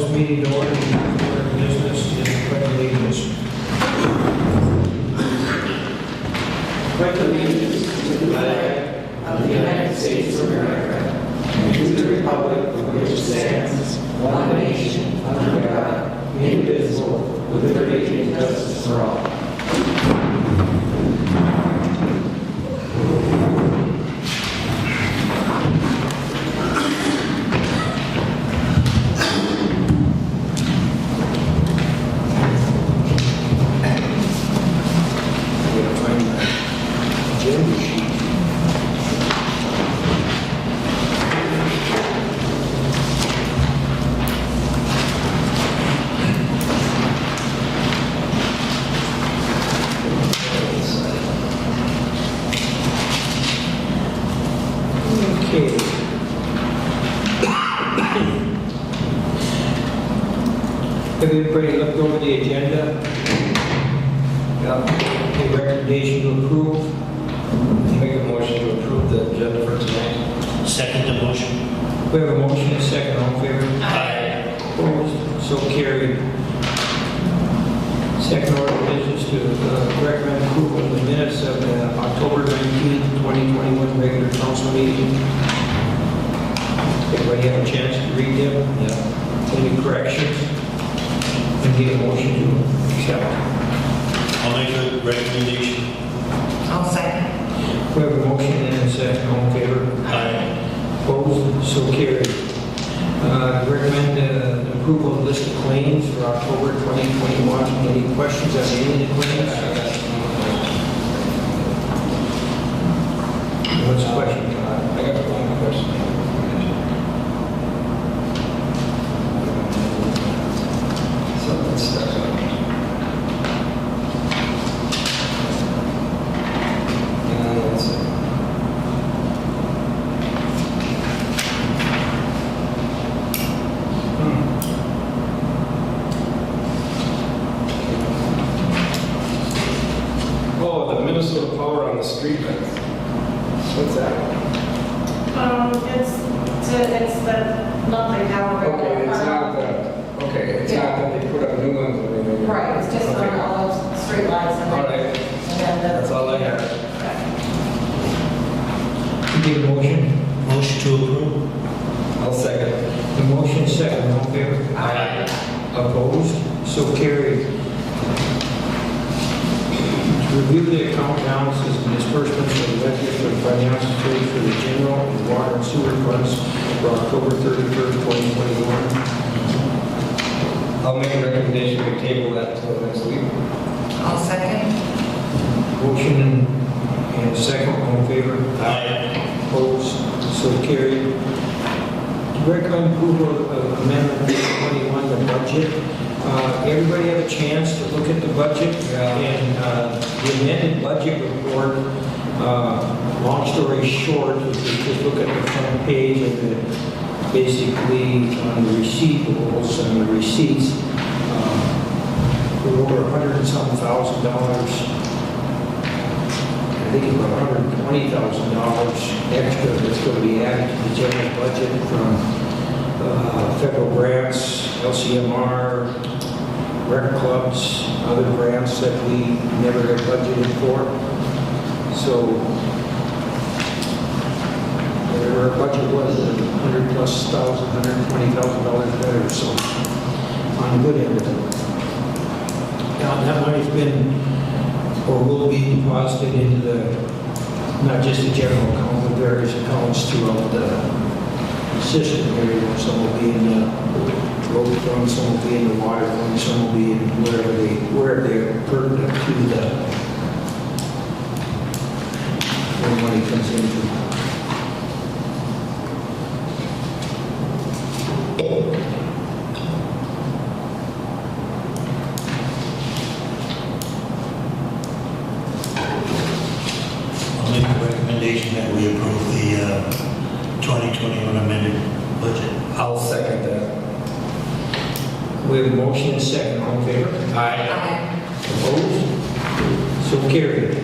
this meeting to order. Order of business is pledge allegiance. Pledge allegiance to the flag of the United States of America and to the republic for which it stands, one nation, under God, indivisible, with liberty and justice for all. Have everybody looked over the agenda? A recommendation to approve. Make a motion to approve the agenda for tonight. Second the motion. We have a motion and a second. All in favor? Aye. Opposed? So carried. Second order of business to recommend approval of the minutes of the October 19th, 2021 regular council meeting. Everybody have a chance to read them? Yeah. Any corrections? And get a motion to accept. I'll make a recommendation. I'll second. We have a motion and a second. All in favor? Aye. Opposed? So carried. Recommend the approval of the list of claims for October 2021. Any questions on any of the claims? What's the question? I got one question. Something stuck out. Let's see. Oh, the Minnesota Power on the street lights. What's that? It's the monthly power. Okay, it's not that. Okay, it's not that they put up new ones or anything. Right, it's just Okay. on all those street lights and All then. right, And then that's all I have. Need a motion? Motion to approve. I'll second. The motion second. All in favor? Aye. Opposed? So carried. To review the account balances and disbursements of the ledger for the financial period for the general and water and sewer funds for October 31st, 2021. I'll make a recommendation to table that until next week. I'll second. Motion and second. All in favor? Aye. Opposed? So carried. To recommend approval of amendment 21, the budget. Everybody have a chance to look at the budget? Yeah. And the amended budget report, long story short, if you just look at the front page of the, basically on the receivables and the receipts, we're over $100 and some thousand dollars. I think it's about $120,000 extra that's going to be added to the general budget from federal grants, LCMR, rec clubs, other grants that we never had budgeted for. So our budget was $100 plus thousand, $120,000 better, so on the good end of it. Now, that money's been or will be deposited into the, not just the general account, but various accounts throughout the system here. Some will be in the road fund, some will be in the water fund, some will be in wherever they're pertinent to the, where money comes into. I'll make a recommendation that we approve the 2021 amended budget. I'll second that. We have a motion and a second. All in favor? Aye. Opposed? So carried.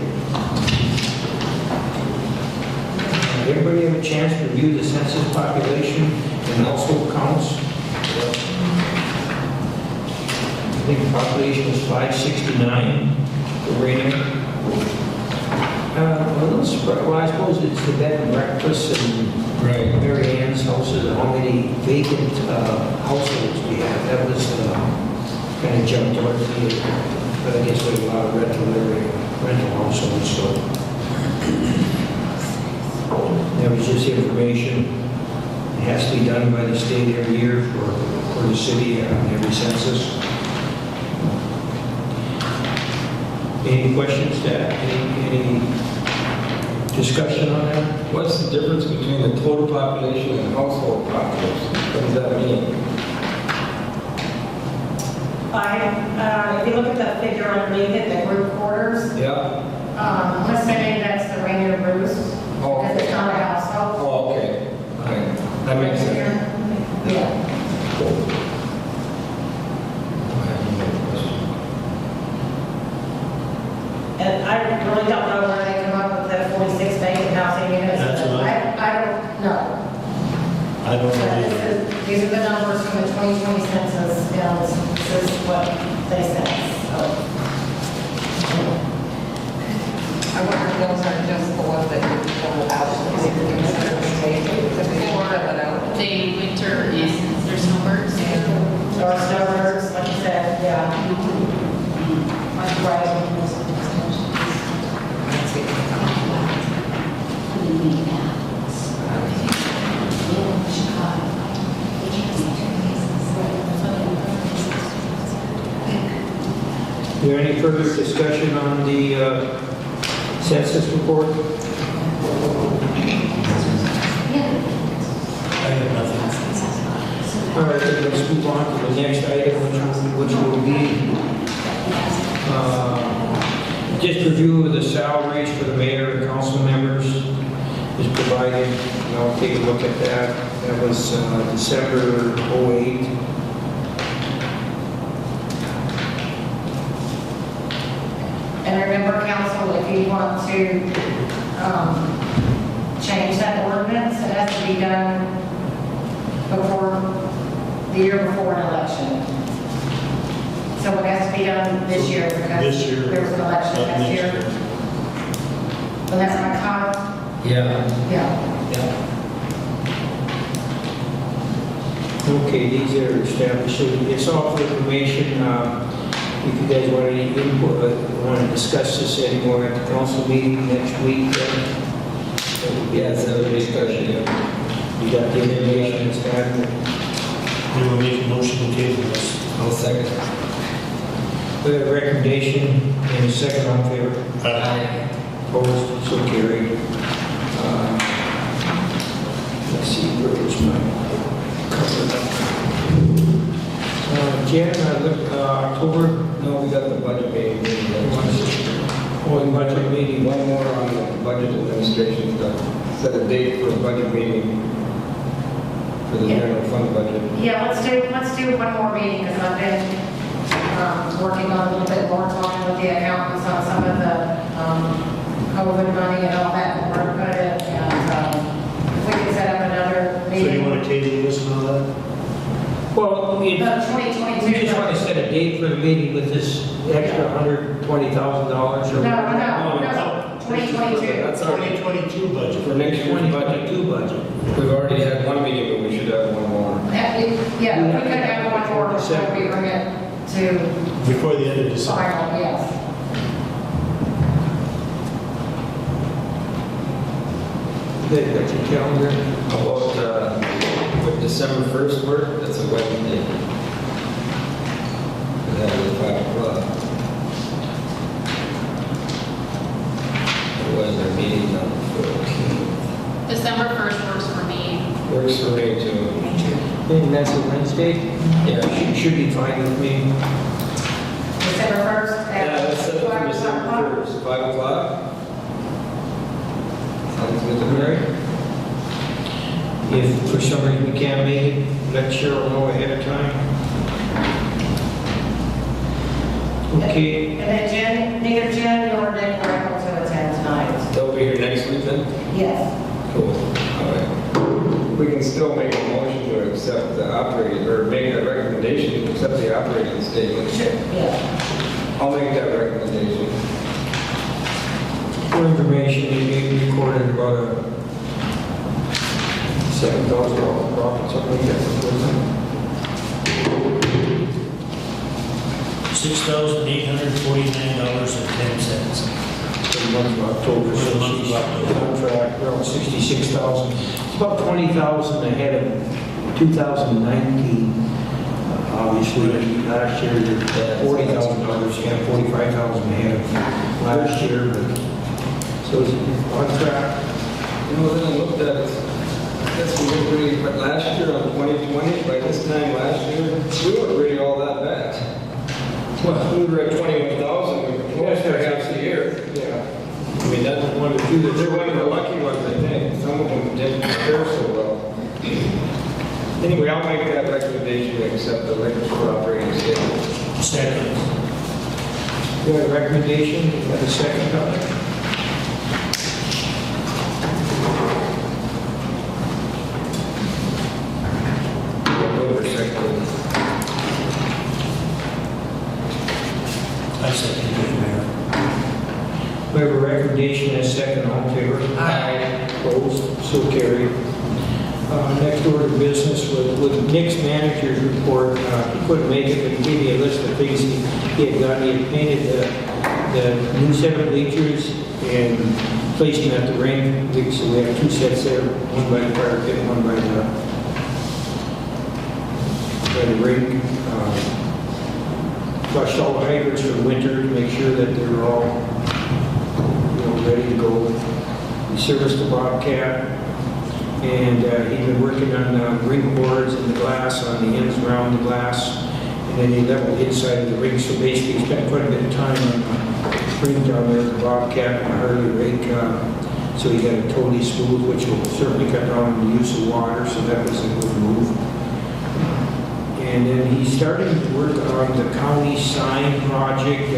Everybody have a chance to review the census population and household counts I think the population was 569 for Ranier. A little surprised, well, I suppose it's the bed and breakfast and Right. Mary Ann's houses, and how many vacant households we have. That was kind of jumped out at me. But I guess there's a lot of rental households, so. That was just information. It has to be done by the state every year for the city on every census. Any questions, Dad? Any discussion on that? What's the difference between the total population and household population? What does that mean? If you look at the figure underneath it, the group quarters, Yeah? I'm assuming that's the Ranier Roost, Oh, because it's not a household. Oh, okay. Okay. That makes sense. Yeah. And I really don't know where they come up with the 46 vacant housing units. That's what I don't know. I don't But know. these are the numbers from the 2020 census, and this is what they said, so. I wonder if those are just the ones that you pull out. The winter and there's snowbirds. Or snowbirds, like you said, yeah. Right. Is there any further discussion on the census report? I have nothing. All right, then let's move on to the next item, which will be just review of the salaries for the mayor and council members is provided. And I'll take a look at that. That was December 08. And remember, council, if you want to change that ordinance, it has to be done before, the year before an election. So it has to be done this year because This year. there's an election Not next year. And that's my comment? Yeah. Yeah. Okay, these are established, so it's all for information. If you guys want any input, want to discuss this anymore at the council meeting next week, that would be Yes, that would be discussion, yeah. You got the information that's happening. We will make a motion to table this. I'll second. We have a recommendation and a second on favor. Opposed, so carried. Let's see, where was my cover? Jan, October, No, we got the budget meeting. budget meeting. One more on the budget administration stuff. Set a date for a budget meeting for the general fund budget. Yeah, let's do one more meeting because I've been working on a little bit more, talking with the accountants on some of the COVID money and all that, and we're good at, and if we can set up another So you meeting. want to table this and all that? Well, we The 2022. we just want to set a date for the meeting with this extra $120,000 or. No, 2022. That's already 2022 budget. for next year's budget. 2022 budget. We've already had one meeting, but we should have one more. Yeah, we could have one more before we bring it to Before the end of December. final, yes. Got your calendar? How about, would December 1st work? That's a Wednesday. That is 5 o'clock. Otherwise, our meeting on the 14th. December 1st works for me. Works for me too. And that's a Wednesday? Yeah. Should be fine with me. December 1st at Yeah, let's set it for 5 December o'clock. 1st, 5 o'clock. Sounds good to All me. right. If for some reason we can't make it, let Cheryl know ahead of time. Okay, And then neither Jen nor Nick are able to attend tonight. They'll be here next week then? Yes. Cool. All right. We can still make a motion to accept the operating, or make a recommendation to accept the operating statement. Yeah. I'll make that recommendation. For information, he recorded about a $7,000 profit, something like that, wasn't it? $6,849.10. For the month of October, For the so month of she's October. on track, around 66,000. It's about 20,000 ahead of 2019. Obviously, last year, $40,000, yeah, 45,000 ahead of last year, but, so it's on track. You know, then I looked at it, I guess we weren't really, but last year on 2020, by this time last year, we weren't really all that bad. Well, We were at 21,000, we were close for half the year. yeah. I mean, that's one of the few, they're one of the lucky ones, I think. Some of them didn't prepare so well. Anyway, I'll make that recommendation to accept the liquor store operating statement. Second. You have a recommendation, you have a second on it? Over second. I second it, Mayor. We have a recommendation and a second, all in favor? Aye. Opposed, so carried. Next order of business with Nick's manager's report. He couldn't make it, but he gave me a list of things he had done. He had painted the new set of bleachers and placed them at the rink. So we have two sets there, one by the fire pit, one by the rink. Flushed all the hydrants for the winter to make sure that they're all, ready to go. He serviced the Bobcat. And he's been working on ring boards and the glass on the ends around the glass. And then he leveled inside of the ring. So basically, he spent quite a bit of time on the ring down there, the Bobcat and the Harley rake. So he got it totally smooth, which will certainly cut down on the use of water. So that was a good move. And then he started to work on the county sign project,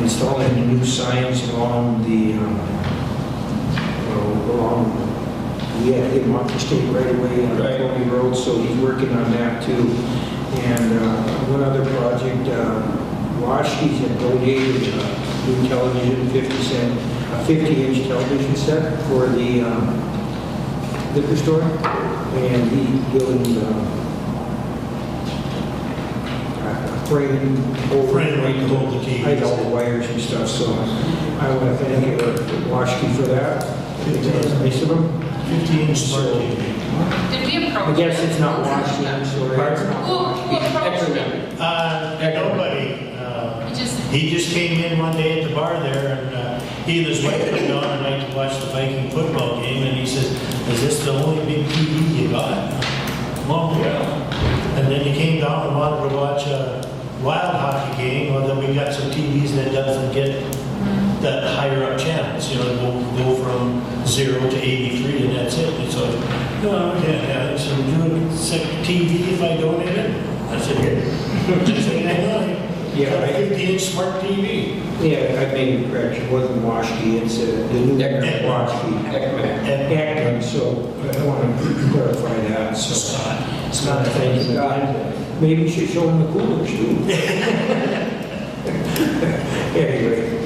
installing the new signs along the we had him off the state right away on Right. Tony Road, so he's working on that too. And one other project, Washki's had donated a new television, 50-inch television set for the liquor store. And he's building a frame over Frame to hold the TV. hide all the wires and stuff, so I want to thank Washki for that. It's nice of him. 15 smart TV. Did we approach? I guess it's not him? Washki, so it's not Who approached him? Nobody. He He just came in one day at the bar there, and he and his wife went down and night to watch the Viking football game, and he said, "Is this the only big TV you got?" Well, yeah. And then he came down and wanted to watch a wild hockey game. Well, then we got some TVs that doesn't get that higher up channels. Go from 0 to 83, and that's it. And so, no, I can't have it. So, do a second TV if I donate it? I said, yeah. I said, hang on. Yeah, A right. 50-inch smart TV. Yeah, I made a correction, it wasn't Washki, it's the new Ekman. Washki. Ekman, so I want to clarify that, so. Scott, Thank you. Scott. Maybe you should show him the coolers too. Anyway,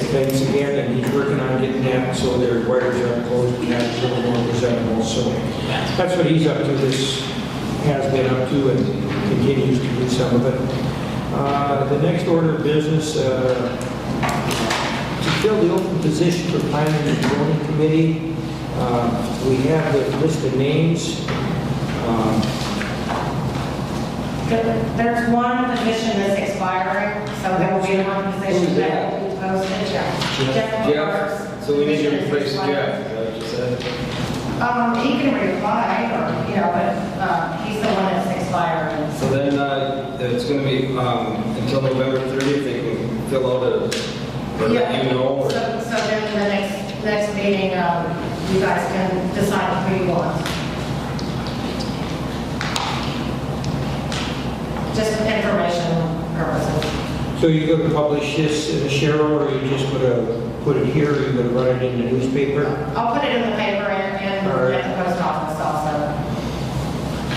thanks again, and he's working on getting that, so their wires are closed, we have a little more presentable, so. That's what he's up to, this has been up to and continues to do some of it. The next order of business, to fill the open position for planning and zoning committee, we have the list of names. There's one position that's expiring, so there will be one position that will be posted. Jeff Morris. Jeff, so we need to replace Jeff, is that what you said? He can reapply, or, but he's the one that's expiring. So then, it's gonna be, until November 30th, they can fill out or let you know, or? So then the next meeting, you guys can decide who you want. Just for information purposes. So you're going to publish this, Cheryl, or you just put it here, or you're going to run it in the newspaper? I'll put it in the paper and All right. at the post office also.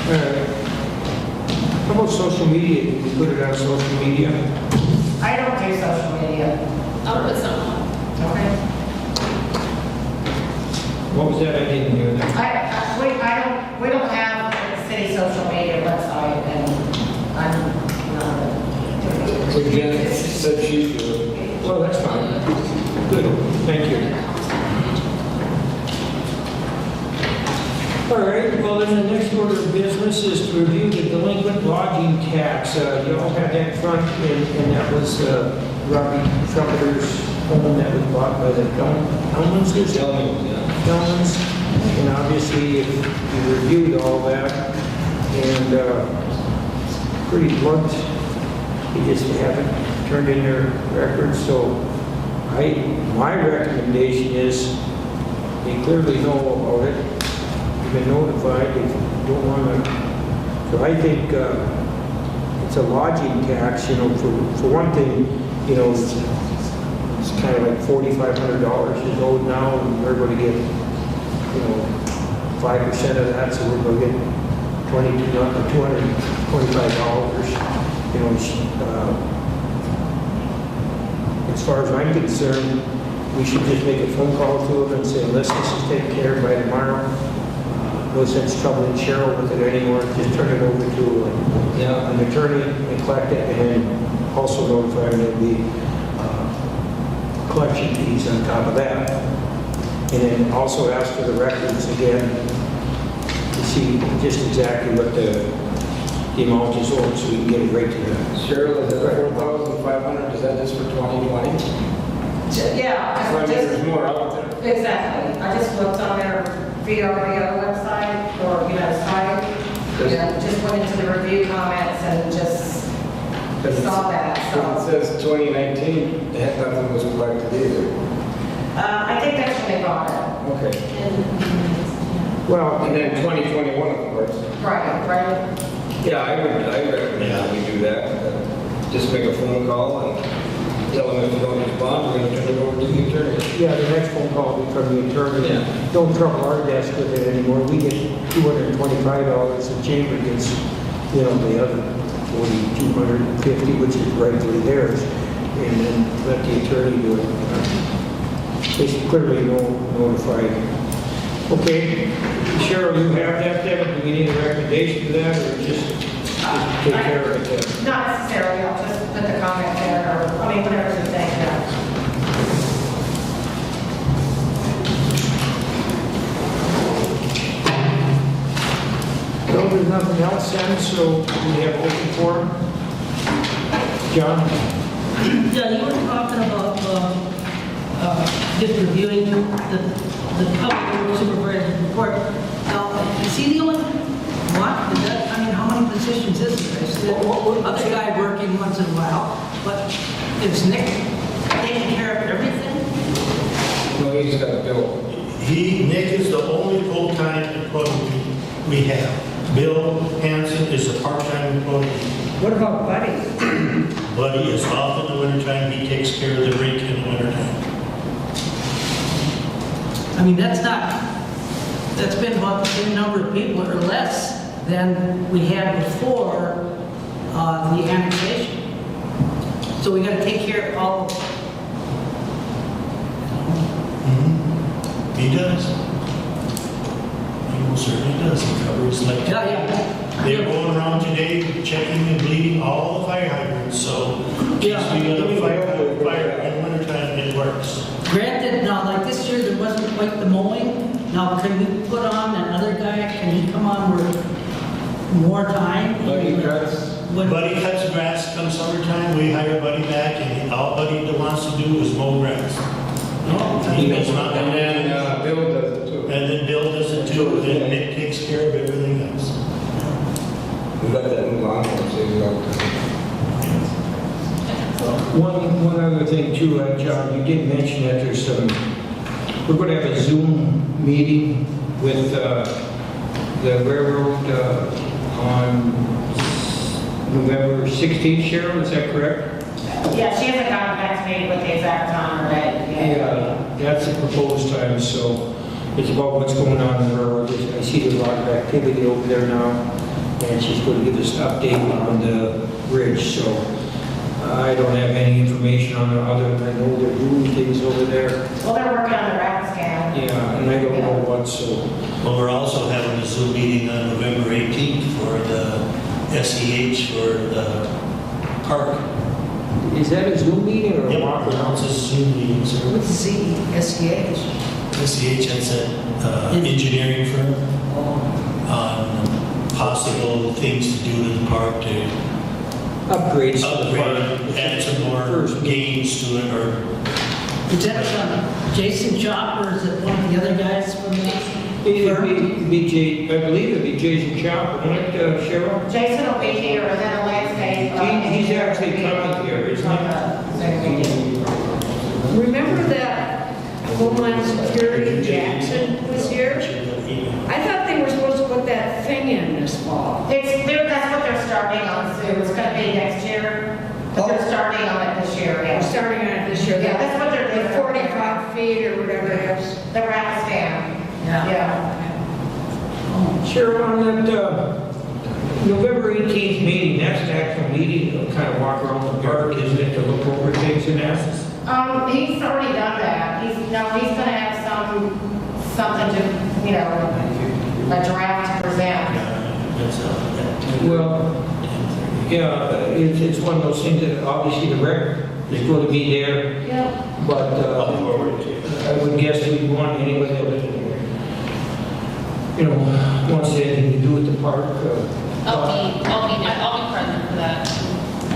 All right. How about social media? Did you put it on social media? I don't do social media. I'll put some on. Okay. What was that? I didn't hear that. We don't have a city social media website, and I'm not. So Jen said she'd do it. Well, that's fine. Good, thank you. All right, well, then the next order of business is to review the delinquent lodging tax. You all had that front, and that was Robbie Trumpeter's home that was bought by the Hellmans, is it? Hellmans. And obviously, you reviewed all that, and pretty blunt, they just haven't turned in their records, so my recommendation is they clearly know about it. They've been notified, they don't want to, so I think it's a lodging tax, you know, for one thing, you know, it's kind of like $4,500 is owed now, and we're going to get, you know, 5% of that, so we're going to get $225, you know, as far as I'm concerned, we should just make a phone call to them and say, listen, this is taken care of by tomorrow. No sense troubling Cheryl with it anymore. Just turn it over to an attorney and collect it, and then also notify them there'll be collection fees on top of that. And then also ask for the records again to see just exactly what the amount is owed, so we can get it right to them. Cheryl, is that 4,500, is that just for 2020? Yeah, So I mean, just, there's more out there. exactly. I just looked on their VRBO website, or, site, just went into the review comments and just saw that, Because so. it says 2019, nothing was collected either. I think that's when they bought it. Okay. Well, And then 2021, of course. Right. Yeah, I recommend that we do that. Just make a phone call and tell them if you don't respond, we're going to turn it over to the attorney. yeah, the next phone call will be from the attorney. Yeah. Don't trouble our desk with it anymore. We get $225, the chamber gets, the other $4,250, which is rightfully theirs, and then let the attorney do it. They clearly notified. Okay, Cheryl, you have that then? Do we need a recommendation to that, or just take care of it then? Not necessarily, I'll just put the comment there, or, whatever you think, No, there's nothing else then, so we have open forum. John? Yeah, you were talking about just reviewing the public supervisor's report. Now, is he the only one? How many positions is there? Is there other guy working once in a while? But is Nick taking care of everything? No, he's got a bill. Nick is the only full-time employee we have. Bill Hanson is a part-time employee. What about Buddy? Buddy is off in the wintertime. He takes care of the rink in the wintertime. That's been about the same number of people or less than we had before the annexation. So we got to take care of all of He does. He most certainly does. He covers like... Yeah. They're going around today checking and bleeding all the fire hydrants, so in case we got a fire in wintertime, it works. Granted, now, like this year, there wasn't quite the mowing. Now, can we put on another guy? Can he come on with more time? Buddy cuts. Buddy cuts grass come summertime, we hire Buddy back, and all Buddy wants to do is mow grass. No, He does not, And then Bill does it too. and then Bill does it too, and Nick takes care of everything else. We got that move on, so you know. One other thing too, John, you did mention that there's we're going to have a Zoom meeting with the railroad on November 16th, Cheryl, is that correct? Yeah, she hasn't gotten back to me with the exact time or date yet. Yeah, that's the proposed time, so it's about what's going on in the railroad. I see there's a lot of activity over there now. and she's going to give us an update on the bridge, so I don't have any information on it other than I know they're doing things over there. Well, they're working on the RAP scan. Yeah, and I don't know what, so, Well, we're also having a Zoom meeting on November 18th for the SEH for the park. is that a Zoom meeting or a Yep, walk around? it's a Zoom meeting, sir. What's Z, SEH? SEH, that's an engineering firm on possible things to do to the park to Upgrades to the park. upgrade, add some more gains to it, or Is that Jason Chop, or is it one of the other guys from the firm? I believe it'd be Jason Chop, wouldn't it, Cheryl? Jason will be here, and then a landscape. He's actually coming here, isn't he? Remember that Homeland Security Jackson was here? I thought they were supposed to put that thing in this fall. That's what they're starting on soon. It's gonna be next year, but they're starting on it this year, They're yeah. starting on it this year. Yeah, that's what they're doing. The 45 feet or whatever it is. The RAP scan. Yeah. Cheryl, on that November 18th meeting, that's the actual meeting, to kind of walk around the park, isn't it, to look over things and that? He's already done that. He's gonna have something to, a draft to present. that's Well, yeah, it's one of those things that obviously the rec is going to be there, Yep. but I would guess we'd want anybody that, wants anything to do with the park. I'll be present for that.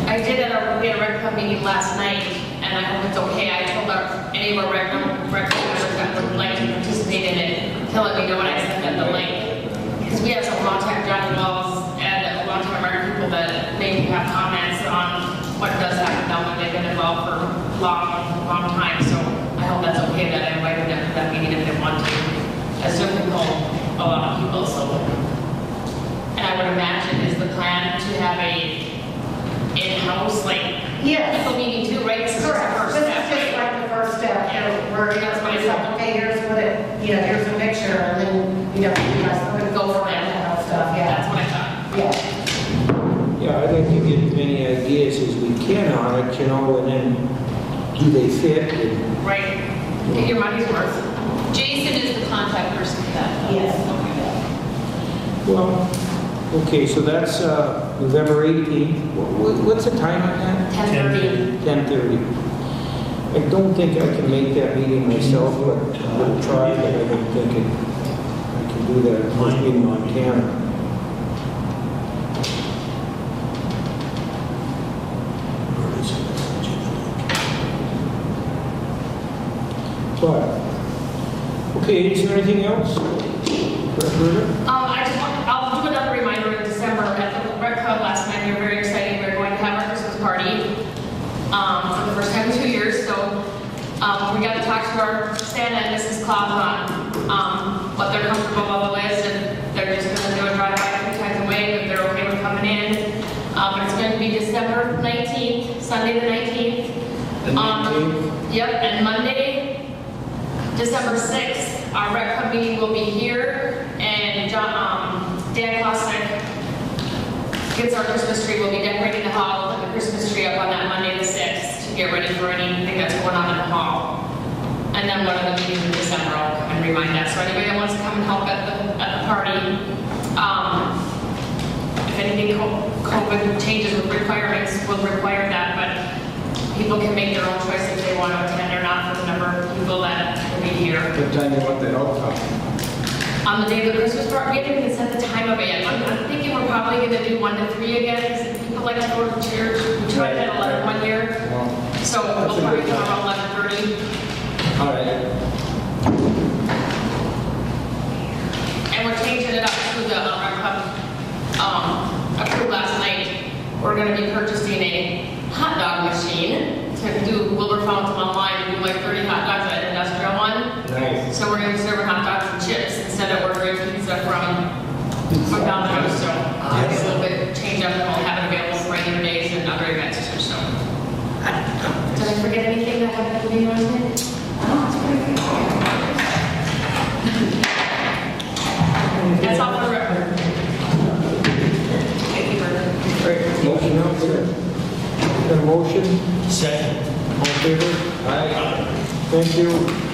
I did we had a rec club meeting last night, and I hope it's okay. I told any of our rec members that would like to participate in it to let me know when I send them the link. Because we have some longtime Johnny Wells and a longtime rec people that maybe have comments on what does happen down when they've been involved for a long time. So I hope that's okay that I invited them to that meeting if they want to. I certainly hope a lot of people, so. And I would imagine is the plan to have a in-house, Yes. people meeting too, right? This is just the Correct. first This step, is just right? like the first step, we're gonna That's what I say, thought. okay, here's what here's a picture, and then, you guys are gonna go from that kind of stuff, That's yeah. what I thought. Yeah. Yeah, I'd like to get as many ideas as we can on it, and then do they fit? And, Right. Get your money's worth. Jason is the contact person for that. Yes. well, okay, so that's November 18th. What's the time on that? 10:30. 10:30. I don't think I can make that meeting myself, but we'll try, but I don't think I can do that. It must be in Montana. But, okay, is there anything else? I'll do another reminder in December at the Rec Club last night. We were very excited. We were going to have our Christmas party for the first time in 2 years. So we got to talk to our Santa and Mrs. Claus on what their comfortable level is, and they're just going to do a drive-by a few times a week if they're okay with coming in. But it's going to be December 19th, Sunday the 19th. The 19th? Yep, and Monday, December 6th, our rec club meeting will be here, and Dan Klosnick gets our Christmas tree. We'll be decorating the hall, putting the Christmas tree up on that Monday the 6th to get ready for anything that's going on in the hall. And then one of the meetings in December, I'll come and remind that. So anybody that wants to come and help at the party, if anything COVID changes with requirements, will require that, but people can make their own choice if they want to attend or not for the number of people that will be here. What time you want that out from? On the day of the Christmas party, we haven't even set the time of it yet. I'm thinking we're probably going to do 1 to 3 again, because people like to go to church. We tried that 11 one year, so we'll probably go around 11:30. All right. And we're changing it up to the our club approved last night. We're going to be purchasing a hot dog machine to do Wilbur found them online and do like 30 hot dogs at an industrial one. Nice. So we're going to be serving hot dogs and chips instead of ordering pizza from McDonald's. So it's a little bit change up, and we'll have it available for regular days and other events too. So did I forget anything that happened to me last night? That's all for the record. motion out there. Got a motion? Second. All in favor? Aye. Thank you.